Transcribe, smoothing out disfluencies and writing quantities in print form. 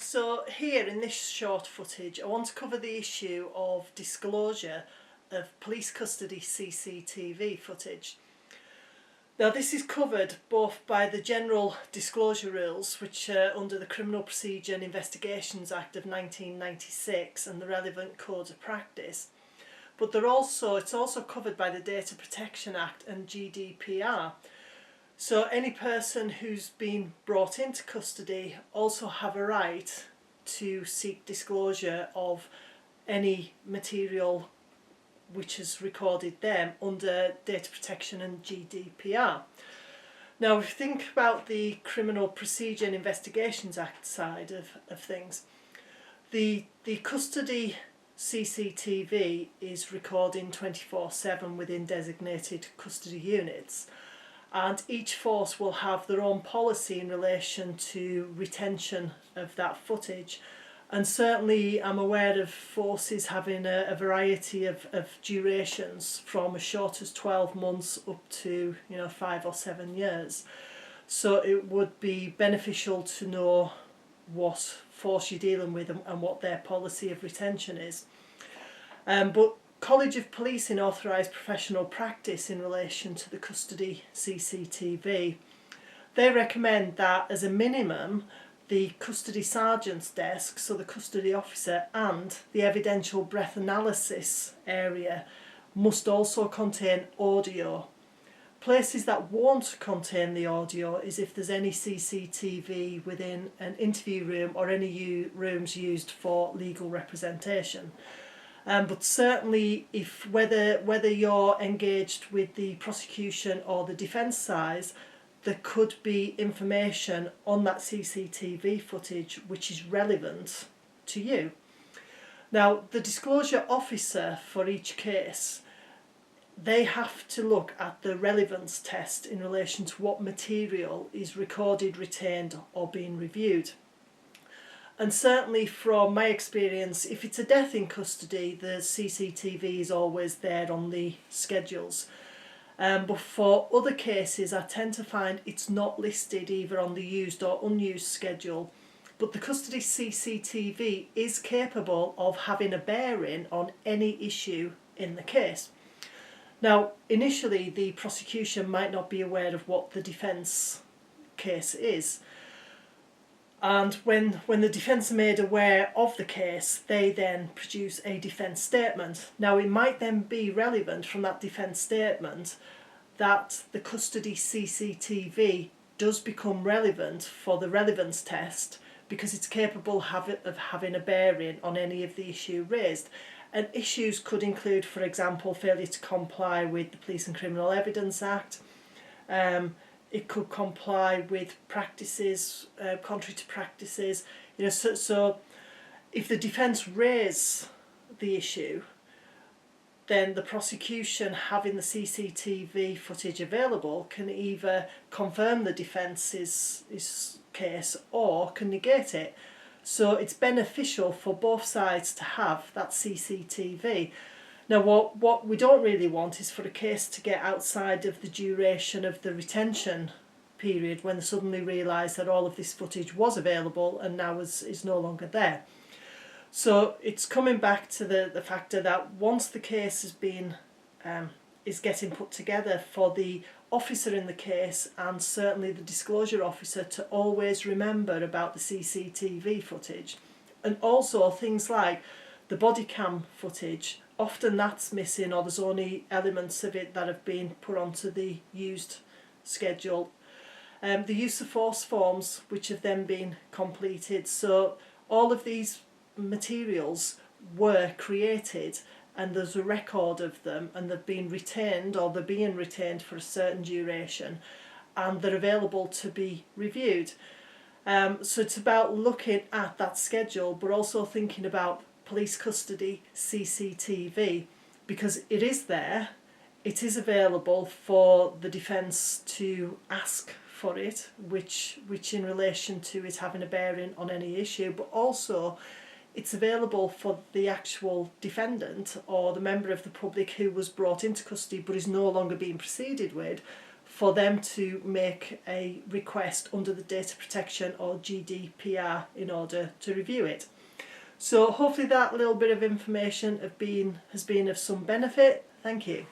So here in this short footage I want to cover the issue of disclosure of police custody CCTV footage. Now this is covered both by the general disclosure rules, which are under the Criminal Procedure and Investigations Act of 1996 and the relevant codes of practice, but it's also covered by the Data Protection Act and GDPR. So any person who's been brought into custody also have a right to seek disclosure of any material which has recorded them under Data Protection and GDPR. Now, if you think about the Criminal Procedure and Investigations Act side of things, the custody CCTV is recording 24/7 within designated custody units, and each force will have their own policy in relation to retention of that footage. And certainly I'm aware of forces having a variety of durations from as short as 12 months up to 5 or 7 years. So it would be beneficial to know what force you're dealing with and what their policy of retention is. But College of Police in authorised professional practice in relation to the custody CCTV, they recommend that as a minimum the custody sergeant's desk, so the custody officer, and the evidential breath analysis area must also contain audio. Places that won't contain the audio is if there's any CCTV within an interview room or any rooms used for legal representation. But certainly, whether you're engaged with the prosecution or the defence side, there could be information on that CCTV footage which is relevant to you. Now, the disclosure officer for each case, they have to look at the relevance test in relation to what material is recorded, retained or being reviewed. And certainly from my experience, if it's a death in custody, the CCTV is always there on the schedules. But for other cases, I tend to find it's not listed either on the used or unused schedule. But the custody CCTV is capable of having a bearing on any issue in the case. Now, initially, the prosecution might not be aware of what the defence case is. And when the defence are made aware of the case, they then produce a defence statement. Now, it might then be relevant from that defence statement that the custody CCTV does become relevant for the relevance test because it's capable of having a bearing on any of the issue raised. And issues could include, for example, failure to comply with the Police and Criminal Evidence Act. It could comply with practices contrary to practices. So if the defence raise the issue, then the prosecution, having the CCTV footage available, can either confirm the defence's case or can negate it. So it's beneficial for both sides to have that CCTV. Now, what we don't really want is for a case to get outside of the duration of the retention period when they suddenly realise that all of this footage was available and now is no longer there. So it's coming back to the factor that once the case has been is getting put together, for the officer in the case and certainly the disclosure officer to always remember about the CCTV footage, and also things like the body cam footage. Often that's missing, or there's only elements of it that have been put onto the used schedule. The use of force forms, which have then been completed. So all of these materials were created and there's a record of them, and they've been retained, or they're being retained for a certain duration, and they're available to be reviewed. So it's about looking at that schedule, but also thinking about police custody CCTV, because it is there, it is available for the defence to ask for it, which in relation to it having a bearing on any issue, but also it's available for the actual defendant or the member of the public who was brought into custody but is no longer being proceeded with, for them to make a request under the Data Protection or GDPR in order to review it. So hopefully that little bit of information has been of some benefit. Thank you.